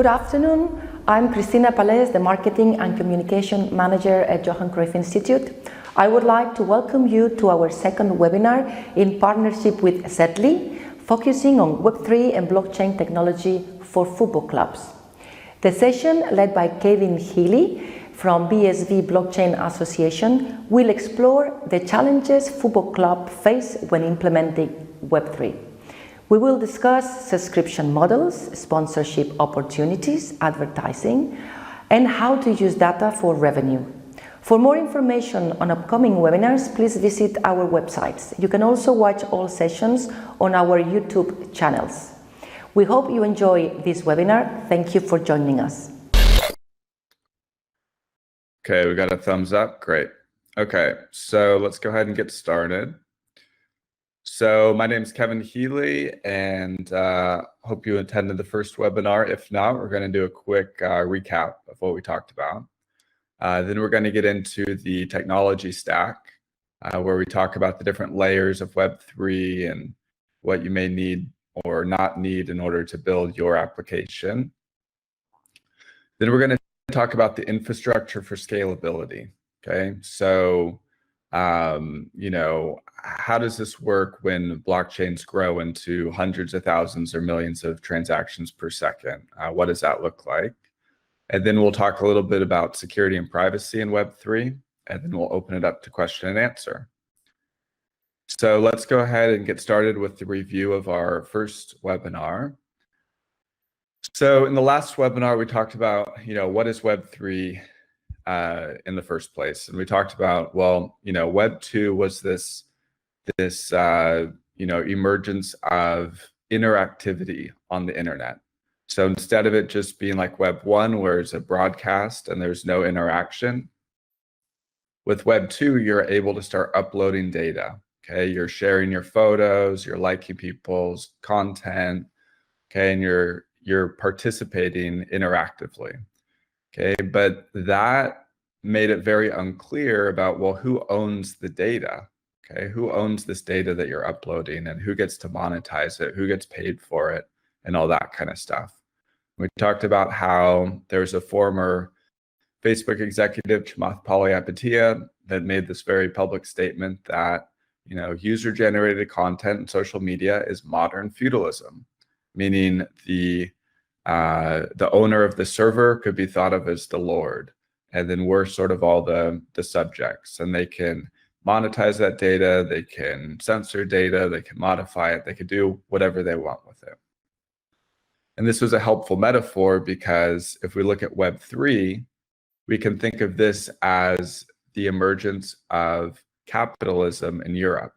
Good afternoon. I'm Cristina Palés, the Marketing and Communication Manager at Johan Cruyff Institute. I would like to welcome you to our second webinar in partnership with Zetly, focusing on Web3 and blockchain technology for football clubs. The session, led by Kevin Healy from BSV Blockchain Association, will explore the challenges football clubs face when implementing Web3. We will discuss subscription models, sponsorship opportunities, advertising, and how to use data for revenue. For more information on upcoming webinars, please visit our websites. You can also watch all sessions on our YouTube channels. We hope you enjoy this webinar. Thank you for joining us. Okay, we got a thumbs up. Great. Okay, so let's go ahead and get started. So my name is Kevin Healy, and hope you attended the first webinar. If not, we're going to do a quick recap of what we talked about. Then we're going to get into the technology stack, where we talk about the different layers of Web3 and what you may need or not need in order to build your application. Then we're going to talk about the infrastructure for scalability. Okay, so how does this work when blockchains grow into hundreds of thousands or millions of transactions per second? What does that look like? And then we'll talk a little bit about security and privacy in Web3, and then we'll open it up to question and answer. So let's go ahead and get started with the review of our first webinar. So in the last webinar, we talked about, what is Web3 in the first place? And we talked about, Web 2 was this emergence of interactivity on the internet. So instead of it just being like Web 1, where it's a broadcast and there's no interaction, with Web 2, you're able to start uploading data. Okay, you're sharing your photos, you're liking people's content, okay, and you're participating interactively. Okay, but that made it very unclear about, who owns the data? Okay, who owns this data that you're uploading, and who gets to monetize it, who gets paid for it, and all that kind of stuff. We talked about how there's a former Facebook executive, Chamath Palihapitiya, that made this very public statement that, user-generated content in social media is modern feudalism, meaning the owner of the server could be thought of as the Lord, and then we're sort of all the subjects, and they can monetize that data, they can censor data, they can modify it, they can do whatever they want with it. And this was a helpful metaphor because if we look at Web3, we can think of this as the emergence of capitalism in Europe.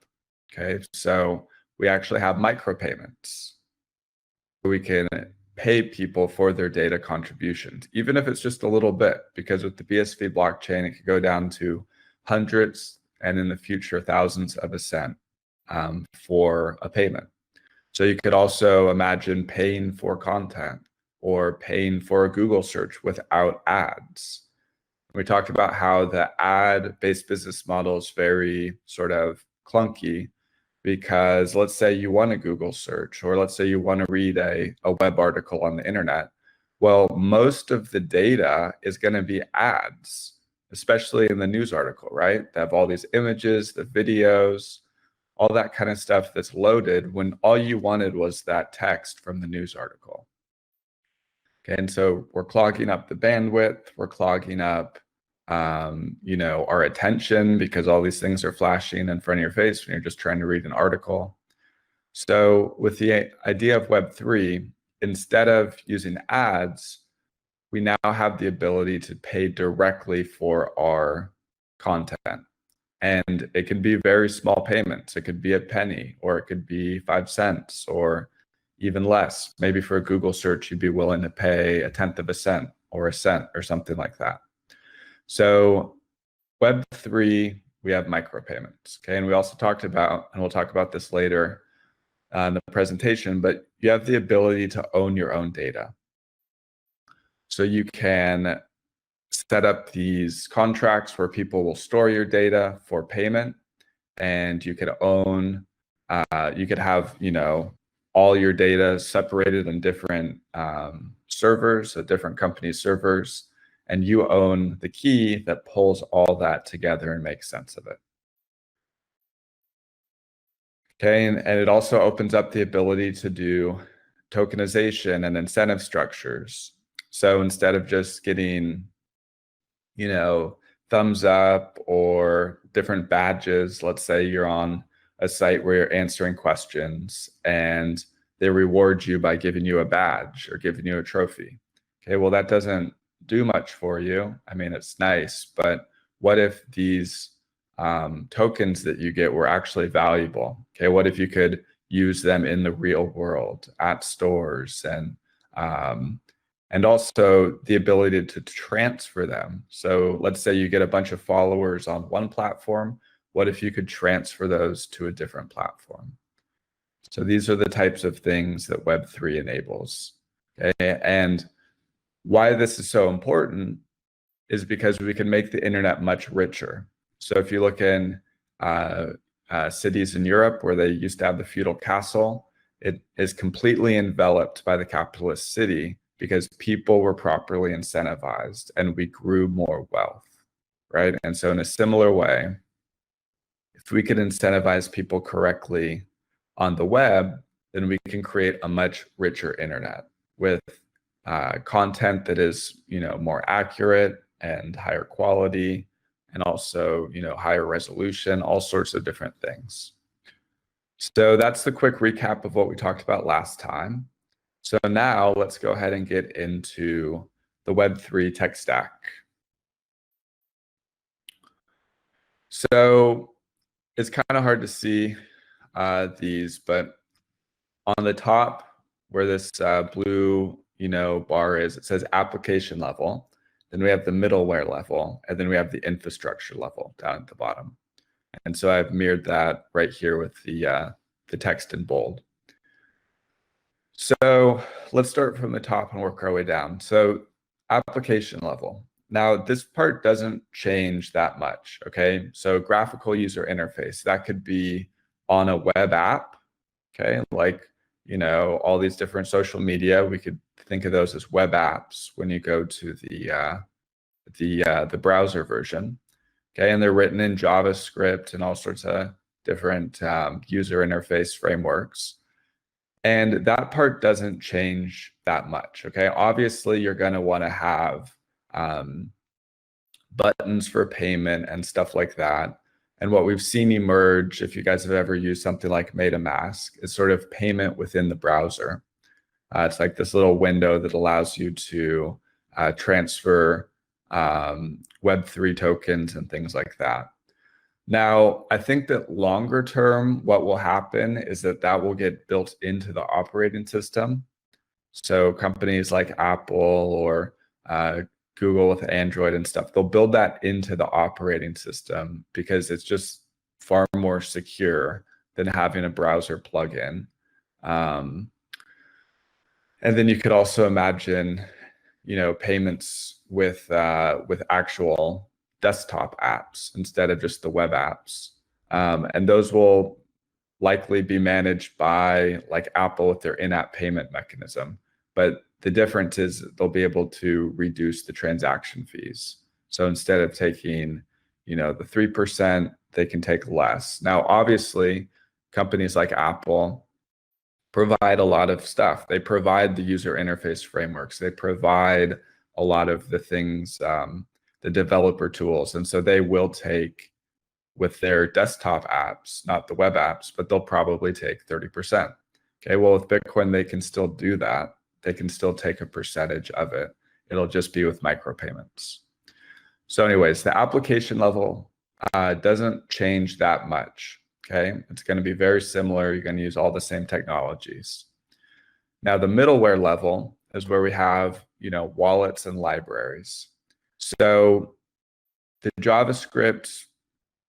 Okay, so we actually have micropayments. We can pay people for their data contributions, even if it's just a little bit, because with the BSV blockchain, it could go down to hundreds and in the future thousands of a cent for a payment. So you could also imagine paying for content or paying for a Google search without ads. We talked about how the ad-based business model is very sort of clunky, because let's say you want a Google search, or let's say you want to read a web article on the internet. Well, most of the data is going to be ads, especially in the news article, right? They have all these images, the videos, all that kind of stuff that's loaded when all you wanted was that text from the news article. Okay, and so we're clogging up the bandwidth, we're clogging up our attention, because all these things are flashing in front of your face when you're just trying to read an article. So with the idea of Web3, instead of using ads, we now have the ability to pay directly for our content. And it can be very small payments. It could be a penny, or it could be 5 cents, or even less. Maybe for a Google search, you'd be willing to pay 1/10 of a cent or a cent or something like that. So Web3, we have micropayments. Okay, and we also talked about, and we'll talk about this later in the presentation, but you have the ability to own your own data. So you can set up these contracts where people will store your data for payment, and you could own, you could have, all your data separated in different servers, so different company servers, and you own the key that pulls all that together and makes sense of it. Okay, and it also opens up the ability to do tokenization and incentive structures. So instead of just getting, thumbs up or different badges, let's say you're on a site where you're answering questions and they reward you by giving you a badge or giving you a trophy. Okay, well, that doesn't do much for you. I mean, it's nice, but what if these tokens that you get were actually valuable? Okay, what if you could use them in the real world at stores and also the ability to transfer them. So let's say you get a bunch of followers on one platform. What if you could transfer those to a different platform? So these are the types of things that Web3 enables. Okay, and why this is so important is because we can make the internet much richer. So if you look in cities in Europe where they used to have the feudal castle, it is completely enveloped by the capitalist city because people were properly incentivized and we grew more wealth, right? And so in a similar way, if we could incentivize people correctly on the web, then we can create a much richer internet with content that is, more accurate and higher quality, and also, higher resolution, all sorts of different things. So that's the quick recap of what we talked about last time. So now let's go ahead and get into the Web3 tech stack. So it's kind of hard to see these, but on the top where this blue, bar is, it says application level. Then we have the middleware level, and then we have the infrastructure level down at the bottom. And so I've mirrored that right here with the text in bold. So let's start from the top and work our way down. So application level. Now this part doesn't change that much, okay? So graphical user interface, that could be on a web app, okay? Like, all these different social media, we could think of those as web apps when you go to the browser version, okay? And they're written in JavaScript and all sorts of different user interface frameworks. And that part doesn't change that much, okay? Obviously, you're gonna wanna have buttons for payment and stuff like that. And what we've seen emerge, if you guys have ever used something like MetaMask, is sort of payment within the browser. It's like this little window that allows you to transfer Web3 tokens and things like that. Now, I think that longer term, what will happen is that will get built into the operating system. So companies like Apple or Google with Android and stuff, they'll build that into the operating system because it's just far more secure than having a browser plugin. And then you could also imagine, payments with actual desktop apps instead of just the web apps. And those will likely be managed by like Apple with their in-app payment mechanism. But the difference is they'll be able to reduce the transaction fees. So instead of taking, the 3%, they can take less. Now, obviously, companies like Apple provide a lot of stuff. They provide the user interface frameworks. They provide a lot of the things, the developer tools. And so they will take with their desktop apps, not the web apps, but they'll probably take 30%. Okay, well, with Bitcoin, they can still do that. They can still take a percentage of it. It'll just be with micropayments. So anyways, the application level doesn't change that much, okay? It's gonna be very similar. You're gonna use all the same technologies. Now, the middleware level is where we have, wallets and libraries. So the JavaScript,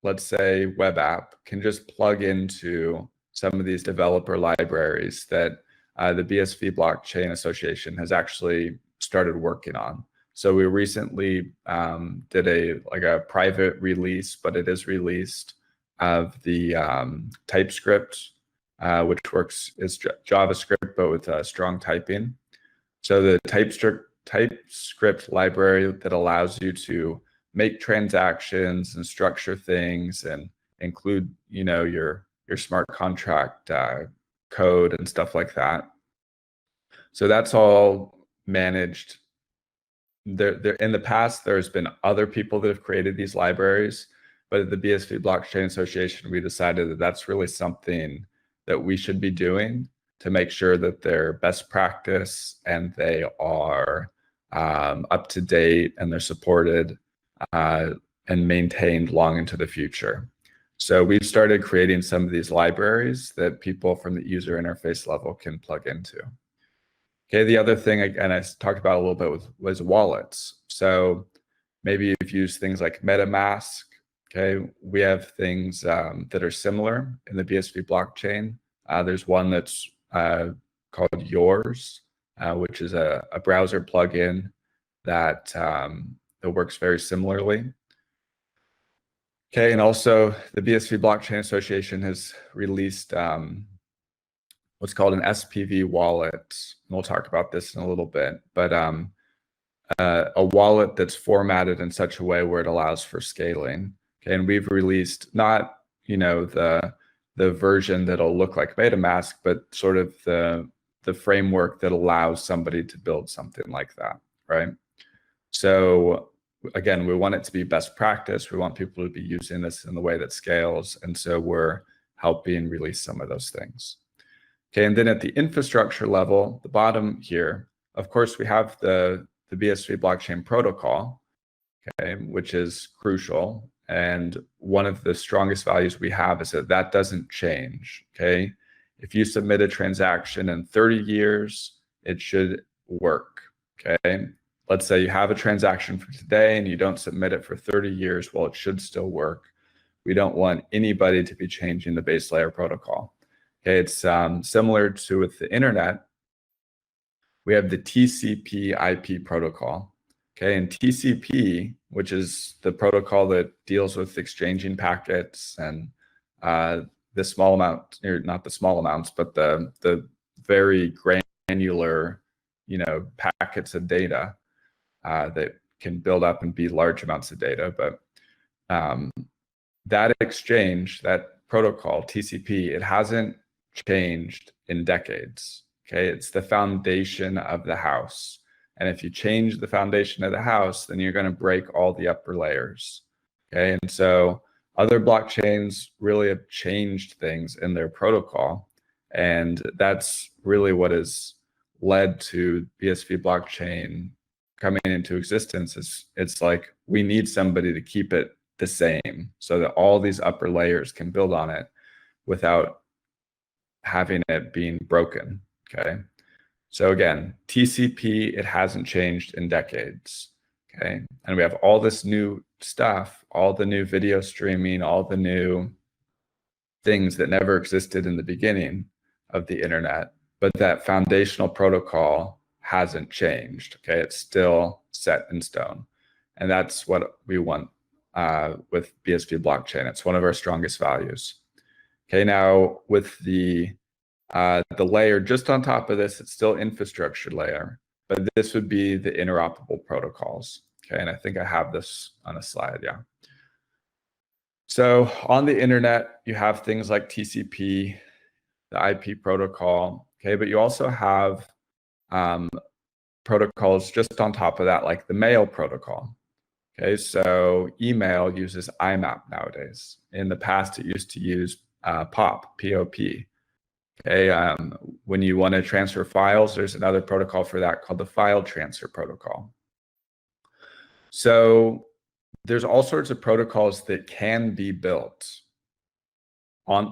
let's say web app, can just plug into some of these developer libraries that the BSV Blockchain Association has actually started working on. So we recently did a private release, but it is released, of the TypeScript which is JavaScript, but with strong typing. So the TypeScript library that allows you to make transactions and structure things and include, your smart contract code and stuff like that. So that's all managed. There in the past, there's been other people that have created these libraries, but at the BSV Blockchain Association, we decided that that's really something that we should be doing to make sure that they're best practice and they are up to date and they're supported and maintained long into the future. So we've started creating some of these libraries that people from the user interface level can plug into. Okay, the other thing, and I talked about a little bit, was wallets. So maybe you've used things like MetaMask. Okay, we have things that are similar in the BSV blockchain. There's one that's called Yours, which is a browser plugin that works very similarly. Okay, and also the BSV Blockchain Association has released what's called an SPV wallet. And we'll talk about this in a little bit, but a wallet that's formatted in such a way where it allows for scaling. Okay, and we've released not the version that'll look like MetaMask, but sort of the framework that allows somebody to build something like that, right? So again, we want it to be best practice. We want people to be using this in the way that scales, and so we're helping release some of those things. Okay, and then at the infrastructure level, the bottom here, of course, we have the BSV blockchain protocol, okay, which is crucial. And one of the strongest values we have is that doesn't change, okay? If you submit a transaction in 30 years, it should work, okay? Let's say you have a transaction for today and you don't submit it for 30 years, well, it should still work. We don't want anybody to be changing the base layer protocol. Okay, it's similar to with the internet. We have the TCP/IP protocol. Okay, and TCP, which is the protocol that deals with exchanging packets and the small amount, or not the small amounts, but the very granular, packets of data that can build up and be large amounts of data. But that exchange, that protocol, TCP, it hasn't changed in decades. Okay, it's the foundation of the house. And if you change the foundation of the house, then you're going to break all the upper layers. Okay, and so other blockchains really have changed things in their protocol. And that's really what has led to BSV blockchain coming into existence. It's like we need somebody to keep it the same so that all these upper layers can build on it without having it being broken. Okay. So again, TCP, it hasn't changed in decades, okay? And we have all this new stuff, all the new video streaming, all the new things that never existed in the beginning of the internet, but that foundational protocol hasn't changed, okay? It's still set in stone. And that's what we want with BSV blockchain. It's one of our strongest values. Okay, now with the layer just on top of this, it's still infrastructure layer, but this would be the interoperable protocols. Okay, and I think I have this on a slide, yeah. So on the internet, you have things like TCP, the IP protocol, okay, but you also have protocols just on top of that, like the mail protocol. Okay, so email uses IMAP nowadays. In the past, it used to use POP, P-O-P. Okay, when you want to transfer files, there's another protocol for that called the file transfer protocol. So there's all sorts of protocols that can be built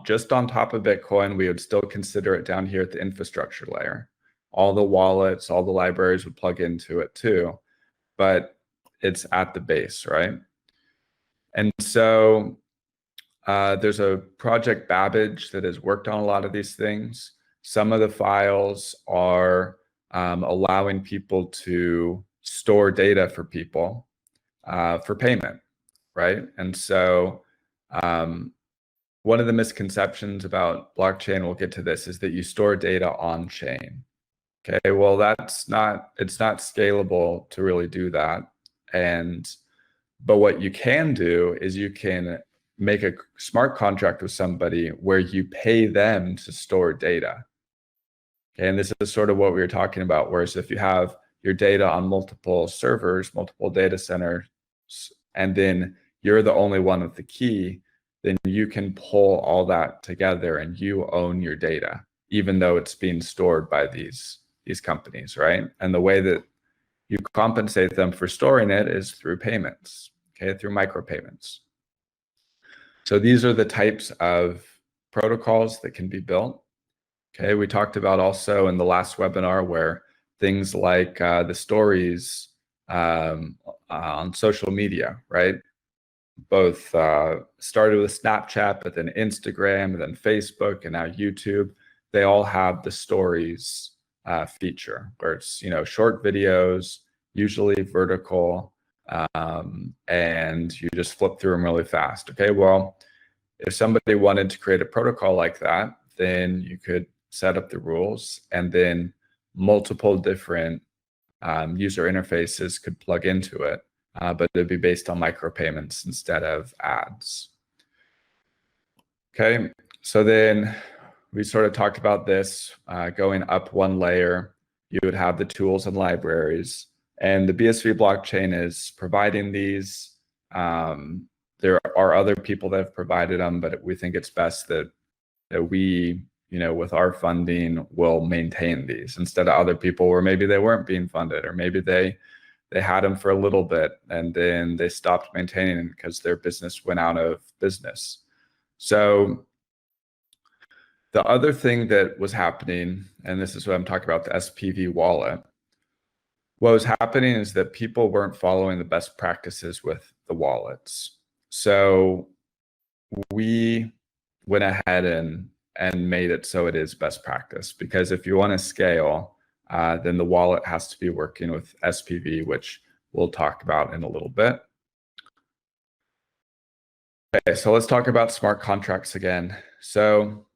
just on top of Bitcoin. We would still consider it down here at the infrastructure layer. All the wallets, all the libraries would plug into it too, but it's at the base, right? And so there's a project Babbage that has worked on a lot of these things. Some of the files are allowing people to store data for people for payment, right? And so one of the misconceptions about blockchain, we'll get to this, is that you store data on chain. Okay, well, it's not scalable to really do that. But what you can do is you can make a smart contract with somebody where you pay them to store data. Okay, and this is sort of what we were talking about, whereas if you have your data on multiple servers, multiple data centers, and then you're the only one with the key, then you can pull all that together and you own your data, even though it's being stored by these companies, right? And the way that you compensate them for storing it is through payments, okay, through micropayments. So these are the types of protocols that can be built. Okay, we talked about also in the last webinar where things like the stories on social media, right? Both started with Snapchat, but then Instagram, and then Facebook, and now YouTube. They all have the stories feature where it's, you know, short videos, usually vertical, and you just flip through them really fast. Okay, well, if somebody wanted to create a protocol like that, then you could set up the rules, and then multiple different user interfaces could plug into it, but it'd be based on micropayments instead of ads. Okay, so then we sort of talked about this going up one layer. You would have the tools and libraries, and the BSV blockchain is providing these. There are other people that have provided them, but we think it's best that we, you know, with our funding, will maintain these instead of other people where maybe they weren't being funded, or maybe they had them for a little bit and then they stopped maintaining them because their business went out of business. So the other thing that was happening, and this is what I'm talking about, the SPV wallet, what was happening is that people weren't following the best practices with the wallets. So we went ahead and made it so it is best practice, because if you want to scale, then the wallet has to be working with SPV, which we'll talk about in a little bit. Okay, so let's talk about smart contracts again. So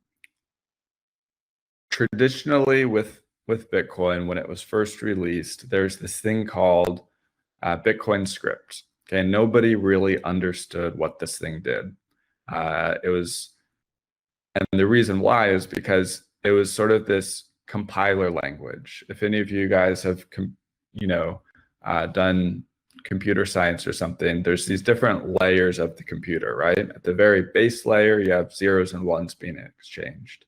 traditionally with Bitcoin, when it was first released, there's this thing called Bitcoin script. Okay, nobody really understood what this thing did. And the reason why is because it was sort of this compiler language. If any of you guys have, done computer science or something, there's these different layers of the computer, right? At the very base layer, you have zeros and ones being exchanged.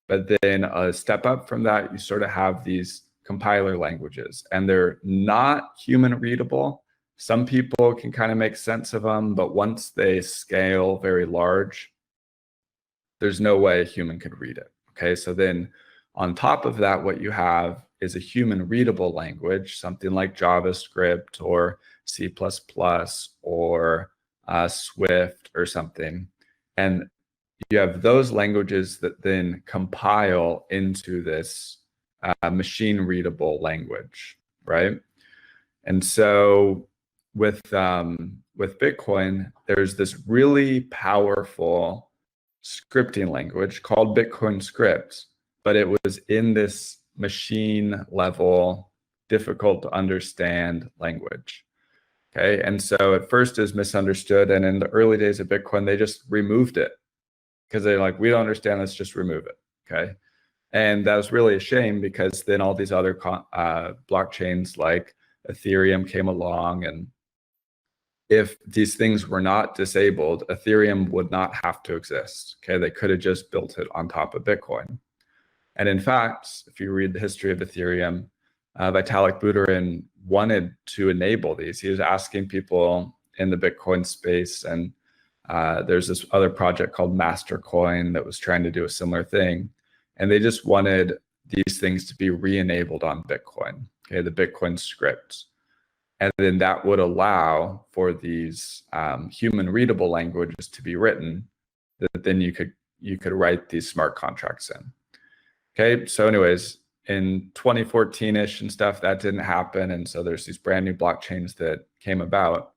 But then a step up from that, you sort of have these compiler languages, and they're not human readable. Some people can kind of make sense of them, but once they scale very large, there's no way a human could read it. Okay, so then on top of that, what you have is a human readable language, something like JavaScript or C++ or Swift or something. And you have those languages that then compile into this machine readable language, right? And so with Bitcoin, there's this really powerful scripting language called Bitcoin script, but it was in this machine level, difficult to understand language. Okay, and so at first is misunderstood, and in the early days of Bitcoin, they just removed it because they're like, we don't understand, let's just remove it. Okay, and that was really a shame, because then all these other blockchains like Ethereum came along, and if these things were not disabled, Ethereum would not have to exist. Okay, they could have just built it on top of Bitcoin. And in fact, if you read the history of Ethereum, Vitalik Buterin wanted to enable these. He was asking people in the Bitcoin space, and there's this other project called Mastercoin that was trying to do a similar thing. And they just wanted these things to be re-enabled on Bitcoin, okay, the Bitcoin script. And then that would allow for these human readable languages to be written, that then you could write these smart contracts in. Okay, so anyways, in 2014-ish and stuff, that didn't happen. And so there's these brand new blockchains that came about.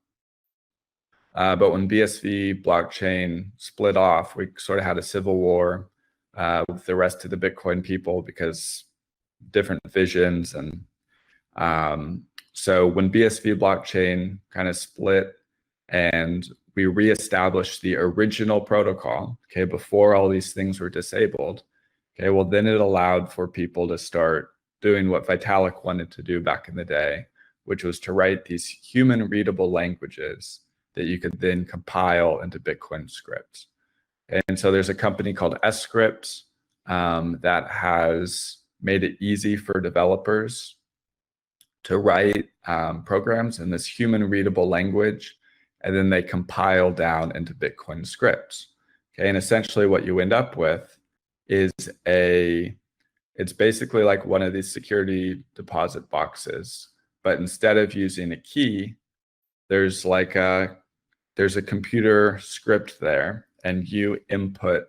But when BSV blockchain split off, we sort of had a civil war with the rest of the Bitcoin people because different visions. And so when BSV blockchain kind of split and we reestablished the original protocol, okay, before all these things were disabled, okay, well, then it allowed for people to start doing what Vitalik wanted to do back in the day, which was to write these human readable languages that you could then compile into Bitcoin scripts. And so there's a company called Script that has made it easy for developers to write programs in this human readable language, and then they compile down into Bitcoin scripts. Okay, and essentially what you end up with is it's basically like one of these security deposit boxes, but instead of using a key, there's a computer script there, and you input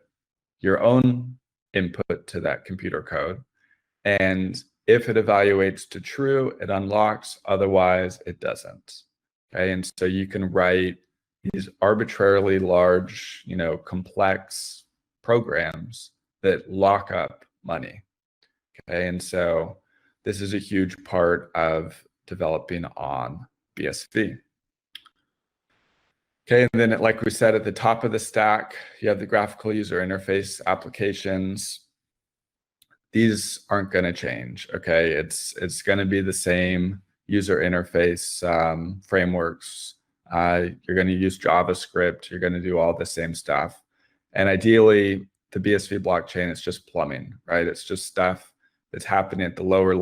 your own input to that computer code. And if it evaluates to true, it unlocks, otherwise it doesn't. Okay, and so you can write these arbitrarily large, complex programs that lock up money. Okay, and so this is a huge part of developing on BSV. Okay, and then like we said, at the top of the stack, you have the graphical user interface applications. These aren't going to change. Okay, it's going to be the same user interface frameworks. You're going to use JavaScript. You're going to do all the same stuff. And ideally, the BSV blockchain is just plumbing, right? It's just stuff that's happening at the lower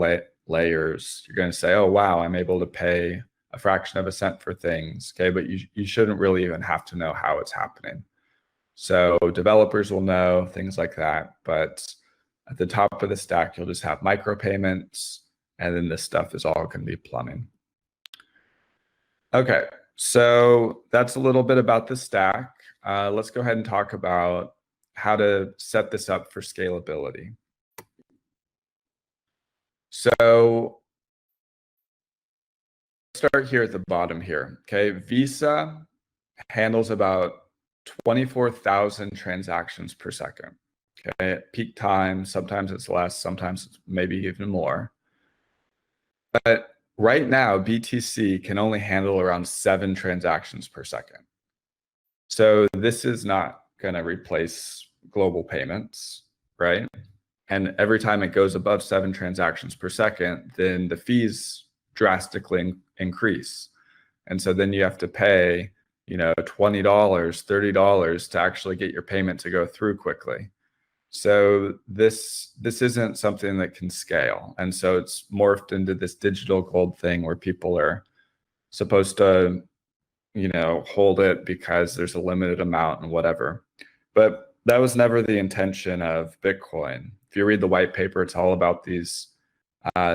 layers. You're going to say, oh, wow, I'm able to pay a fraction of a cent for things. Okay, but you shouldn't really even have to know how it's happening. So developers will know things like that. But at the top of the stack, you'll just have micropayments, and then this stuff is all going to be plumbing. Okay, so that's a little bit about the stack. Let's go ahead and talk about how to set this up for scalability. So start here at the bottom here. Okay, Visa handles about 24,000 transactions per second. Okay, at peak time, sometimes it's less, sometimes it's maybe even more. But right now, BTC can only handle around 7 transactions per second. So this is not going to replace global payments, right? And every time it goes above 7 transactions per second, then the fees drastically increase. And so then you have to pay, $20, $30 to actually get your payment to go through quickly. So this isn't something that can scale. And so it's morphed into this digital gold thing where people are supposed to, hold it because there's a limited amount and whatever. But that was never the intention of Bitcoin. If you read the white paper, it's all about these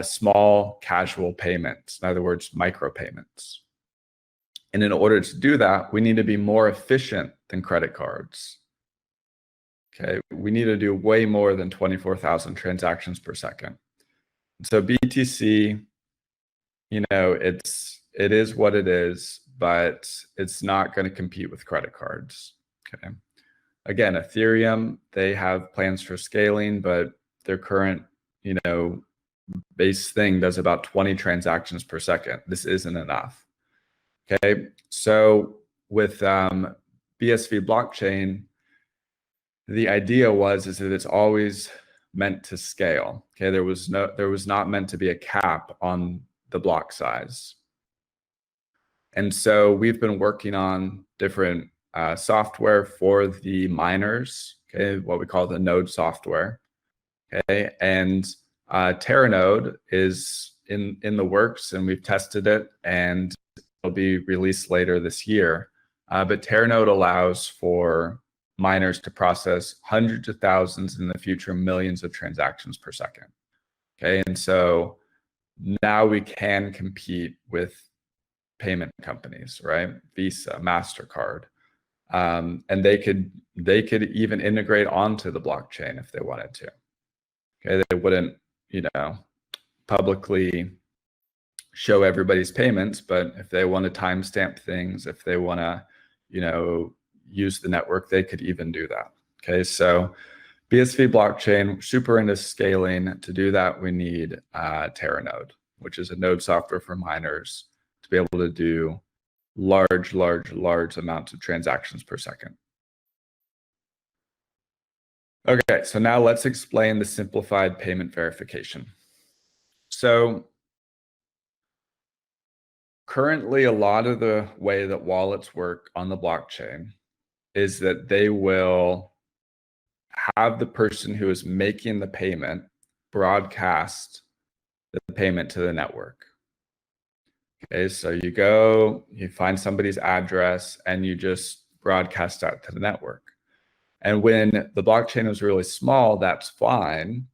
small casual payments, in other words, micropayments. And in order to do that, we need to be more efficient than credit cards. Okay, we need to do way more than 24,000 transactions per second. So BTC, it is what it is, but it's not going to compete with credit cards. Okay. Again, Ethereum, they have plans for scaling, but their current, base thing does about 20 transactions per second. This isn't enough. Okay, so with BSV blockchain, the idea is that it's always meant to scale. Okay, there was not meant to be a cap on the block size. And so we've been working on different software for the miners, okay, what we call the node software. Okay, and Terranode is in the works, and we've tested it, and it'll be released later this year. But Terranode allows for miners to process hundreds of thousands, in the future millions of transactions per second. Okay, and so now we can compete with payment companies, right? Visa, MasterCard, and they could even integrate onto the blockchain if they wanted to. Okay, they wouldn't, publicly show everybody's payments, but if they want to timestamp things, if they want to, use the network, they could even do that. Okay, so BSV blockchain, super into scaling. To do that, we need Terranode, which is a node software for miners to be able to do large amounts of transactions per second. Okay, so now let's explain the simplified payment verification. So currently, a lot of the way that wallets work on the blockchain is that they will have the person who is making the payment broadcast the payment to the network. Okay, so you find somebody's address and you just broadcast that to the network. And when the blockchain was really small, that's fine,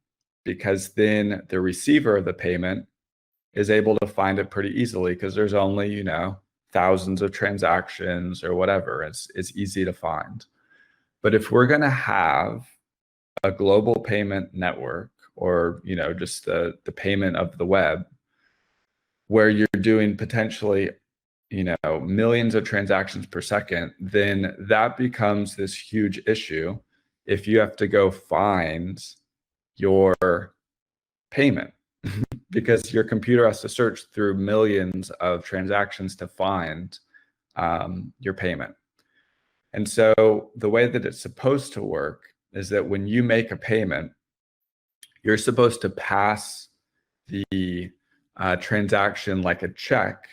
because then the receiver of the payment is able to find it pretty easily, because there's only, thousands of transactions or whatever. It's easy to find. But if we're going to have a global payment network, or just the payment of the web, where you're doing potentially millions of transactions per second, then that becomes this huge issue if you have to go find your payment because your computer has to search through millions of transactions to find your payment. And so the way that it's supposed to work is that when you make a payment, you're supposed to pass the transaction like a check.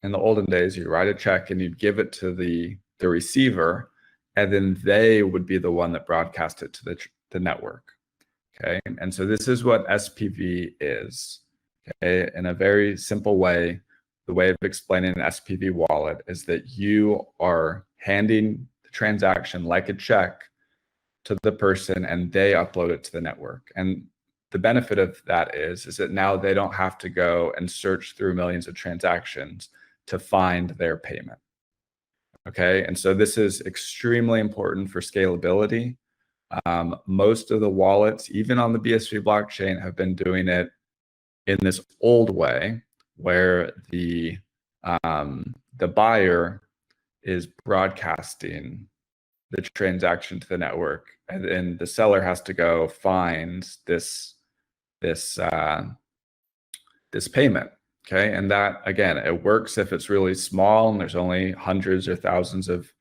In the olden days, you write a check and you'd give it to the receiver, and then they would be the one that broadcast it to the network. Okay, and so this is what SPV is. Okay, in a very simple way, the way of explaining an SPV wallet is that you are handing the transaction like a check to the person, and they upload it to the network. And the benefit of that is that now they don't have to go and search through millions of transactions to find their payment. Okay, and so this is extremely important for scalability. Most of the wallets, even on the BSV blockchain, have been doing it in this old way, where the buyer is broadcasting the transaction to the network, and then the seller has to go find this payment. Okay, and that, again, it works if it's really small and there's only hundreds or thousands of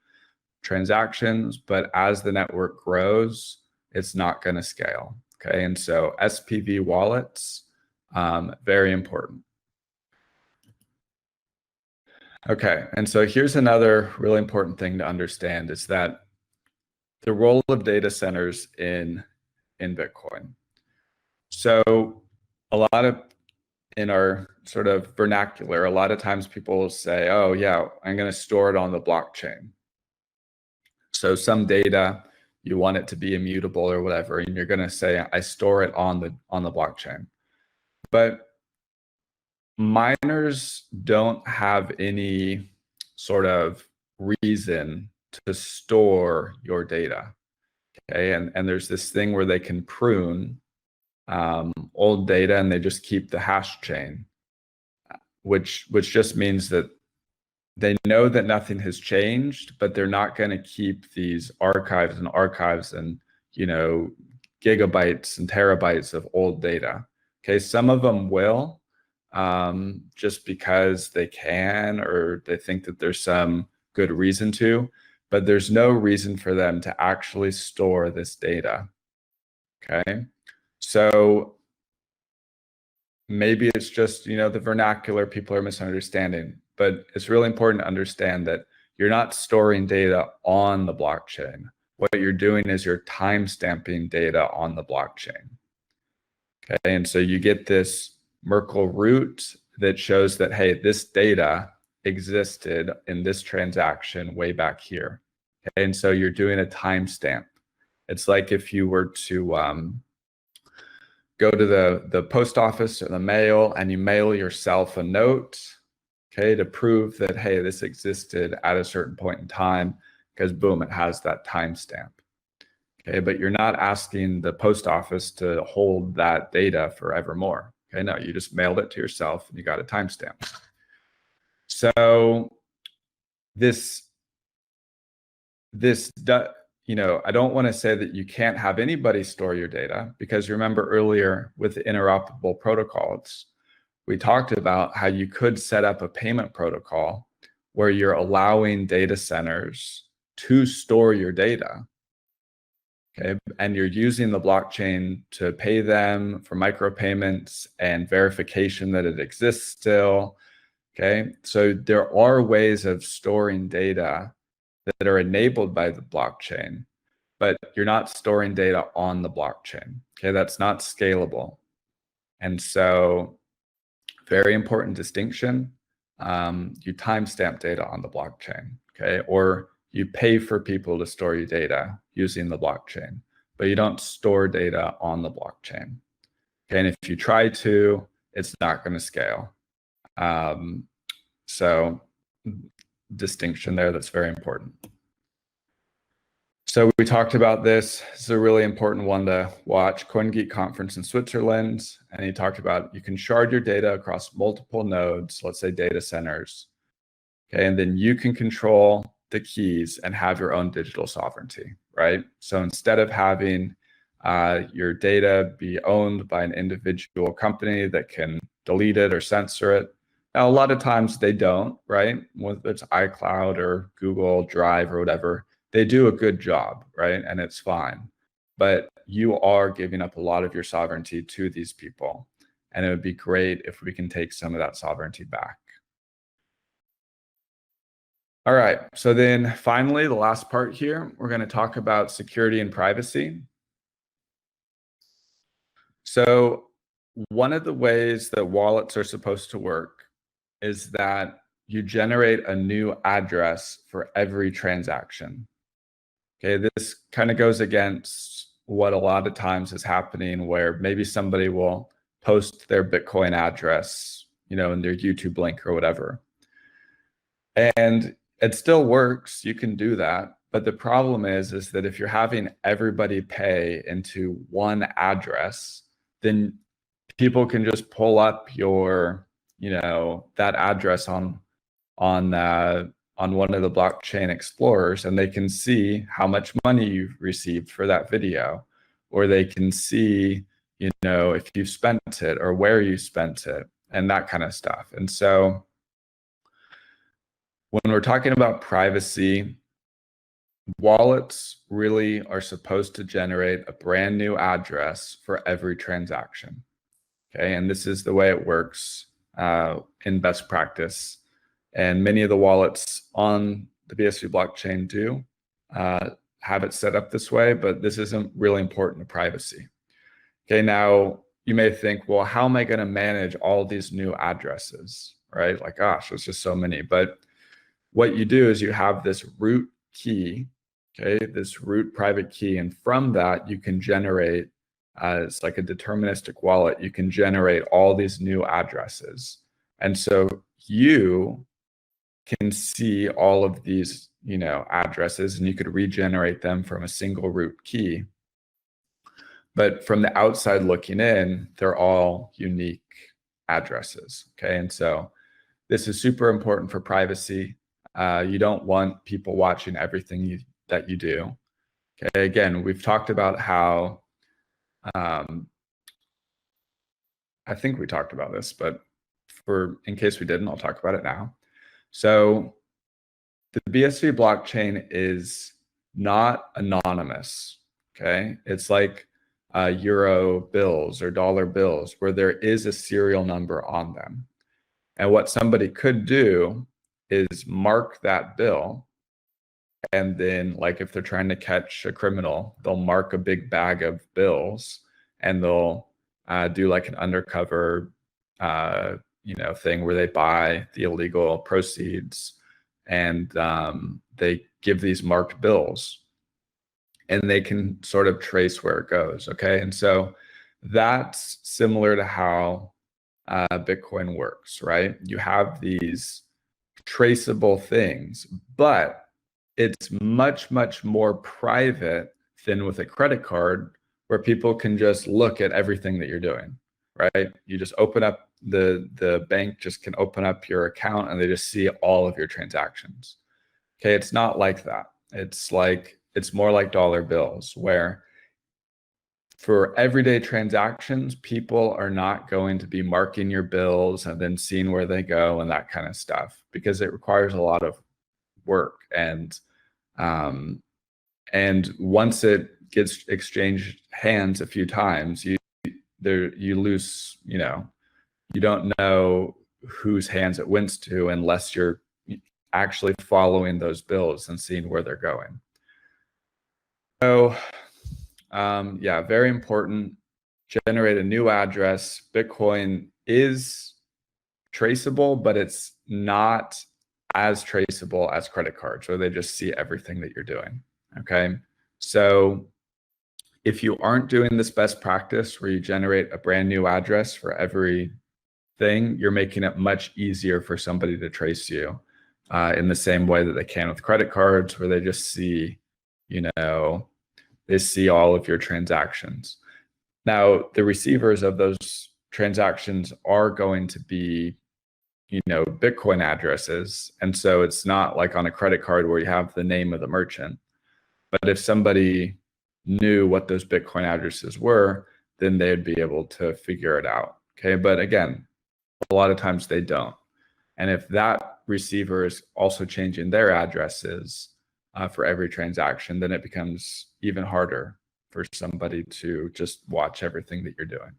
transactions, but as the network grows, it's not going to scale. Okay, and so SPV wallets, very important. Okay, and so here's another really important thing to understand, is that the role of data centers in Bitcoin. So a lot of, in our sort of vernacular, a lot of times people will say, oh yeah, I'm going to store it on the blockchain. So some data, you want it to be immutable or whatever, and you're going to say, I store it on the blockchain. But miners don't have any sort of reason to store your data. Okay, and there's this thing where they can prune old data, and they just keep the hash chain, which just means that they know that nothing has changed, but they're not going to keep these archives and gigabytes and terabytes of old data. Okay, some of them will, just because they can, or they think that there's some good reason to, but there's no reason for them to actually store this data. Okay, so maybe it's just, the vernacular people are misunderstanding, but it's really important to understand that you're not storing data on the blockchain. What you're doing is you're timestamping data on the blockchain. Okay, and so you get this Merkle root that shows that, hey, this data existed in this transaction way back here. Okay, and so you're doing a timestamp. It's like if you were to go to the post office or the mail, and you mail yourself a note, okay, to prove that, hey, this existed at a certain point in time, because boom, it has that timestamp. Okay, but you're not asking the post office to hold that data forevermore. Okay, no, you just mailed it to yourself and you got a timestamp. So this I don't want to say that you can't have anybody store your data, because remember earlier with the interoperable protocols, we talked about how you could set up a payment protocol where you're allowing data centers to store your data. Okay, and you're using the blockchain to pay them for micropayments and verification that it exists still. Okay, so there are ways of storing data that are enabled by the blockchain, but you're not storing data on the blockchain. Okay, that's not scalable. And so, very important distinction. You timestamp data on the blockchain, okay, or you pay for people to store your data using the blockchain, but you don't store data on the blockchain. Okay, and if you try to, it's not going to scale. So distinction there, that's very important. So we talked about this. This is a really important one to watch. CoinGeek conference in Switzerland, and he talked about you can shard your data across multiple nodes, let's say data centers. Okay, and then you can control the keys and have your own digital sovereignty, right? So instead of having your data be owned by an individual company that can delete it or censor it. Now, a lot of times they don't, right? Whether it's iCloud or Google Drive or whatever, they do a good job, right? And it's fine. But you are giving up a lot of your sovereignty to these people. And it would be great if we can take some of that sovereignty back. All right, so then finally, the last part here, we're going to talk about security and privacy. So one of the ways that wallets are supposed to work is that you generate a new address for every transaction. Okay, this kind of goes against what a lot of times is happening, where maybe somebody will post their Bitcoin address, in their YouTube link or whatever. And it still works, you can do that. But the problem is that if you're having everybody pay into one address, then people can just pull up your, that address on one of the blockchain explorers, and they can see how much money you've received for that video, or they can see, if you spent it or where you spent it and that kind of stuff. And so when we're talking about privacy, wallets really are supposed to generate a brand new address for every transaction. Okay, and this is the way it works in best practice. And many of the wallets on the BSV blockchain do have it set up this way, but this isn't really important to privacy. Okay, now you may think, well, how am I going to manage all these new addresses, right? Like, gosh, there's just so many. But what you do is you have this root key, okay, this root private key, and from that you can generate, it's like a deterministic wallet, you can generate all these new addresses. And so you can see all of these, addresses, and you could regenerate them from a single root key. But from the outside looking in, they're all unique addresses, okay? And so this is super important for privacy. You don't want people watching everything that you do. Okay, again, we've talked about how, I think we talked about this, but in case we didn't, I'll talk about it now. So the BSV blockchain is not anonymous, okay? It's like euro bills or dollar bills where there is a serial number on them. And what somebody could do is mark that bill, and then, like, if they're trying to catch a criminal, they'll mark a big bag of bills, and they'll do like an undercover thing where they buy the illegal proceeds, and they give these marked bills, and they can sort of trace where it goes. Okay, and so that's similar to how Bitcoin works, right? You have these traceable things, but it's much, much more private than with a credit card, where people can just look at everything that you're doing, right? You just open up, the bank just can open up your account and they just see all of your transactions. Okay, it's not like that. It's more like dollar bills, where for everyday transactions, people are not going to be marking your bills and then seeing where they go and that kind of stuff, because it requires a lot of work. And once it gets exchanged hands a few times, you lose, you don't know whose hands it went to unless you're actually following those bills and seeing where they're going. So yeah, very important. Generate a new address. Bitcoin is traceable, but it's not as traceable as credit cards, where they just see everything that you're doing. Okay, so if you aren't doing this best practice where you generate a brand new address for every thing, you're making it much easier for somebody to trace you in the same way that they can with credit cards, where they just see, they see all of your transactions. Now, the receivers of those transactions are going to be, Bitcoin addresses. And so it's not like on a credit card where you have the name of the merchant. But if somebody knew what those Bitcoin addresses were, then they'd be able to figure it out. Okay, but again, a lot of times they don't. And if that receiver is also changing their addresses for every transaction, then it becomes even harder for somebody to just watch everything that you're doing.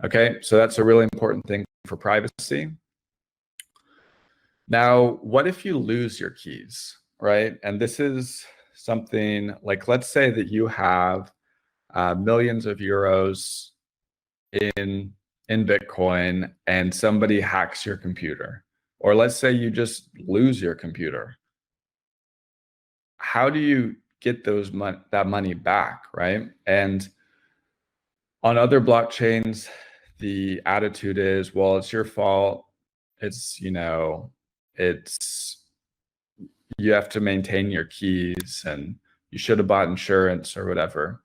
Okay, so that's a really important thing for privacy. Now, what if you lose your keys, right? And this is something like, let's say that you have millions of euros in Bitcoin and somebody hacks your computer, or let's say you just lose your computer. How do you get that money back, right? And on other blockchains, the attitude is, well, it's your fault. It's, you have to maintain your keys and you should have bought insurance or whatever.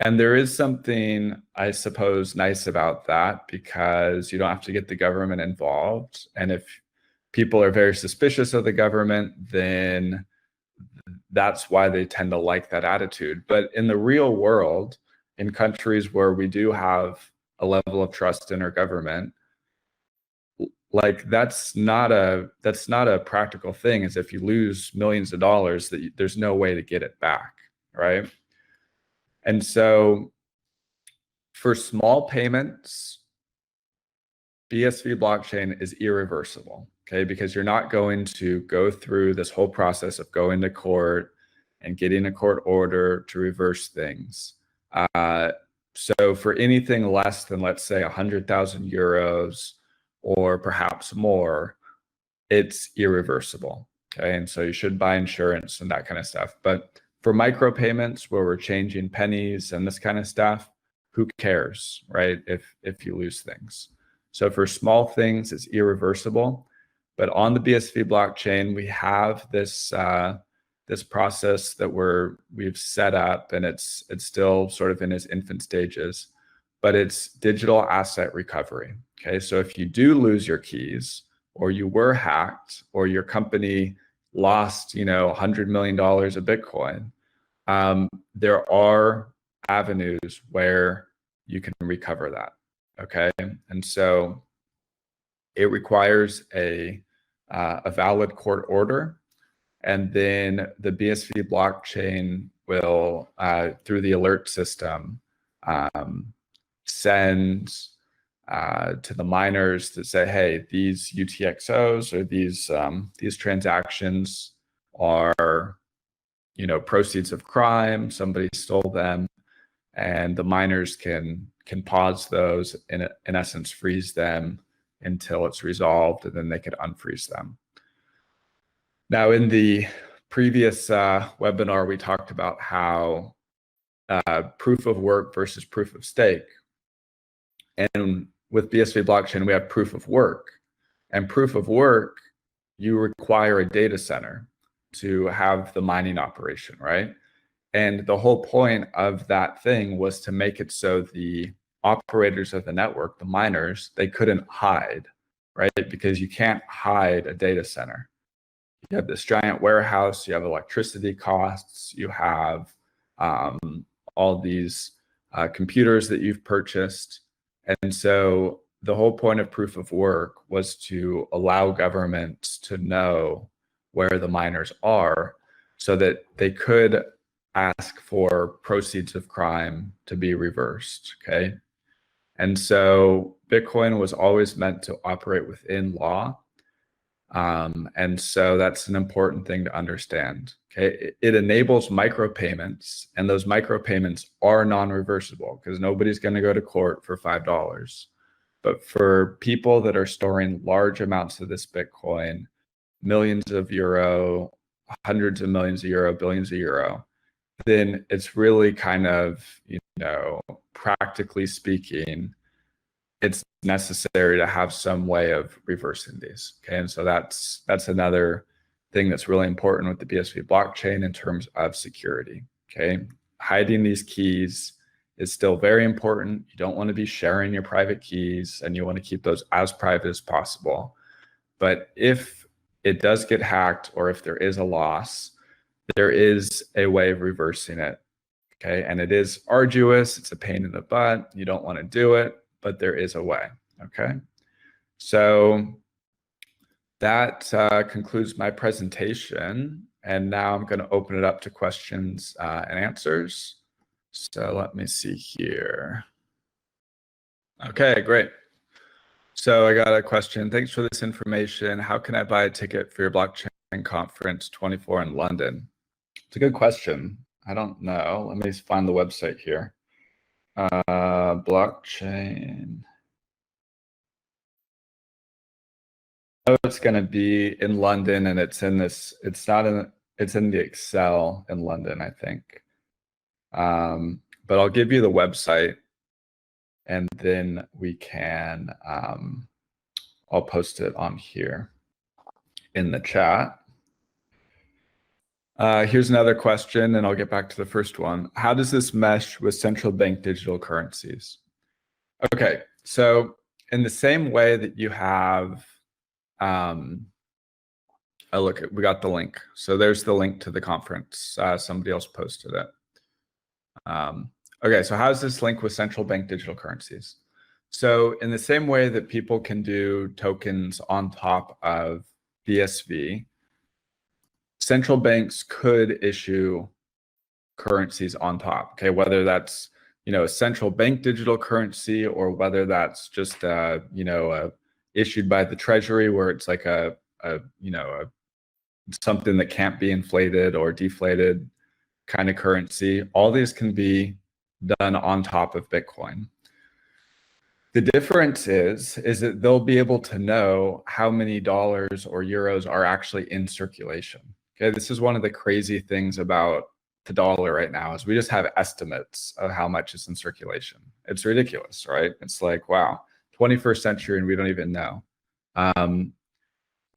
And there is something, I suppose, nice about that, because you don't have to get the government involved. And if people are very suspicious of the government, then that's why they tend to like that attitude. But in the real world, in countries where we do have a level of trust in our government, like that's not a practical thing. Is if you lose millions of dollars, that there's no way to get it back, right? And so for small payments, BSV blockchain is irreversible, okay? Because you're not going to go through this whole process of going to court and getting a court order to reverse things. So for anything less than, let's say, 100,000 euros or perhaps more, it's irreversible, okay? And so you should buy insurance and that kind of stuff. But for micropayments where we're changing pennies and this kind of stuff, who cares, right? If you lose things. So for small things, it's irreversible. But on the BSV blockchain, we have this this process that we've set up, and it's still sort of in its infant stages, but it's digital asset recovery. Okay, so if you do lose your keys, or you were hacked, or your company lost, $100 million of Bitcoin, there are avenues where you can recover that. Okay, and so it requires a valid court order, and then the BSV blockchain will, through the alert system, send to the miners to say, hey, these UTXOs or these transactions are, proceeds of crime. Somebody stole them, and the miners can pause those, in essence, freeze them until it's resolved, and then they could unfreeze them. Now, in the previous webinar, we talked about how proof of work versus proof of stake. And with BSV blockchain, we have proof of work. And proof of work, you require a data center to have the mining operation, right? And the whole point of that thing was to make it so the operators of the network, the miners, they couldn't hide, right? Because you can't hide a data center. you have this giant warehouse, you have electricity costs, you have all these computers that you've purchased. And so the whole point of proof of work was to allow governments to know where the miners are so that they could ask for proceeds of crime to be reversed, okay? And so Bitcoin was always meant to operate within law. And so that's an important thing to understand, okay? It enables micropayments, and those micropayments are non-reversible because nobody's going to go to court for $5. But for people that are storing large amounts of this Bitcoin, millions of euro, hundreds of millions of euro, billions of euro, then it's really kind of, practically speaking, it's necessary to have some way of reversing these. Okay, and so that's another thing that's really important with the BSV blockchain in terms of security. Okay, hiding these keys is still very important. You don't want to be sharing your private keys, and you want to keep those as private as possible. But if it does get hacked, or if there is a loss, there is a way of reversing it. Okay, and it is arduous. It's a pain in the butt. You don't want to do it, but there is a way. Okay, so that concludes my presentation, and now I'm going to open it up to questions and answers. So let me see here. Okay, great. So I got a question. Thanks for this information. How can I buy a ticket for your blockchain conference 24 in London? It's a good question. I don't know. Let me find the website here. Blockchain. Oh, it's going to be in London, and it's in this. It's not in. It's in the Excel in London, I think. But I'll give you the website, and then we can. I'll post it on here in the chat. Here's another question, and I'll get back to the first one. How does this mesh with central bank digital currencies? Okay, so in the same way that you have, we got the link. So there's the link to the conference. Somebody else posted it. Okay, so how does this link with central bank digital currencies? So in the same way that people can do tokens on top of BSV, central banks could issue currencies on top, okay? Whether that's, a central bank digital currency, or whether that's just, issued by the treasury, where it's like something that can't be inflated or deflated kind of currency. All these can be done on top of Bitcoin. The difference is that they'll be able to know how many dollars or euros are actually in circulation. Okay, this is one of the crazy things about the dollar right now, is we just have estimates of how much is in circulation. It's ridiculous, right? It's like, wow, 21st century and we don't even know.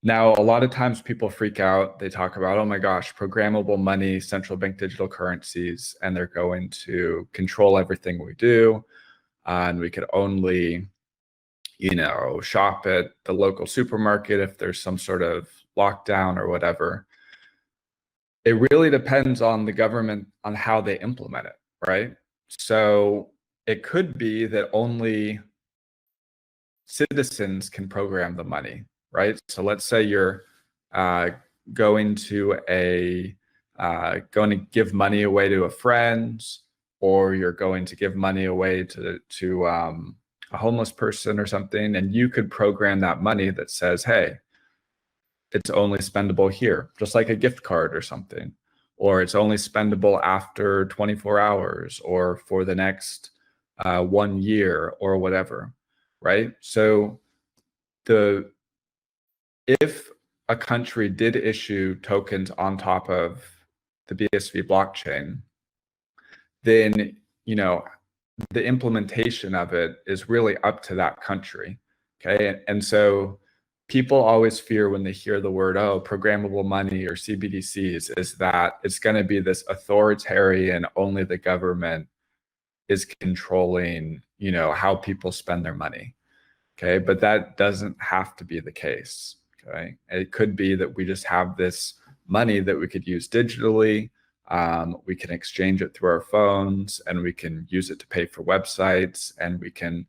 Now, a lot of times people freak out. They talk about, oh my gosh, programmable money, central bank digital currencies, and they're going to control everything we do. And we could only, shop at the local supermarket if there's some sort of lockdown or whatever. It really depends on the government, on how they implement it, right? So it could be that only citizens can program the money, right? So let's say you're going to give money away to a friend, or you're going to give money away to a homeless person or something, and you could program that money that says, hey, it's only spendable here, just like a gift card or something, or it's only spendable after 24 hours or for the next 1 year or whatever, right? So if a country did issue tokens on top of the BSV blockchain, then, the implementation of it is really up to that country, okay? And so people always fear when they hear the word, programmable money or CBDCs, is that it's going to be this authoritarian, only the government is controlling, how people spend their money, okay? But that doesn't have to be the case, okay? It could be that we just have this money that we could use digitally. We can exchange it through our phones, and we can use it to pay for websites, and we can,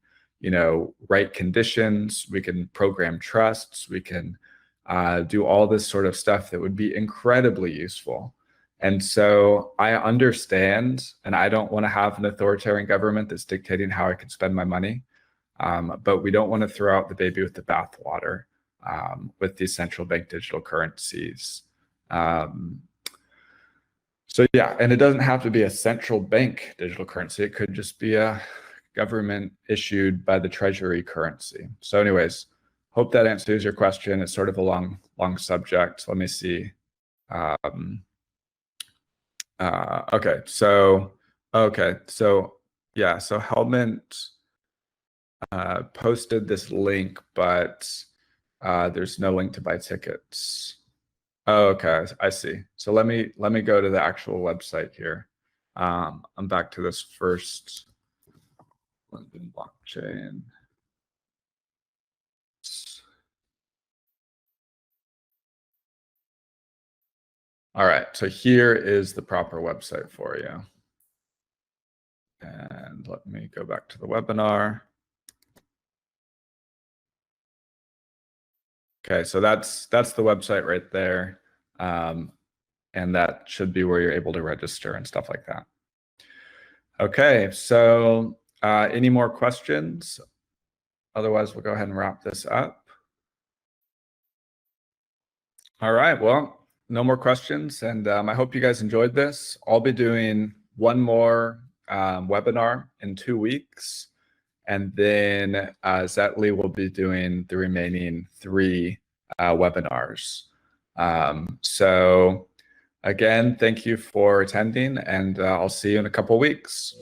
write conditions, we can program trusts, we can do all this sort of stuff that would be incredibly useful. And so I understand, and I don't want to have an authoritarian government that's dictating how I can spend my money. But we don't want to throw out the baby with the bathwater with these central bank digital currencies. So yeah, and it doesn't have to be a central bank digital currency. It could just be a government issued by the treasury currency. So anyways, hope that answers your question. It's sort of a long subject. Let me see. Okay, so yeah, so Helmut posted this link, but there's no link to buy tickets. Oh, okay, I see. So let me go to the actual website here. I'm back to this first London blockchain. All right, so here is the proper website for you. And let me go back to the webinar. Okay, so that's the website right there. And that should be where you're able to register and stuff like that. Okay, so any more questions? Otherwise, we'll go ahead and wrap this up. All right, well, no more questions. And I hope you guys enjoyed this. I'll be doing one more webinar in 2 weeks. And then Zetly will be doing the remaining 3 webinars. So again, thank you for attending, and I'll see you in a couple weeks.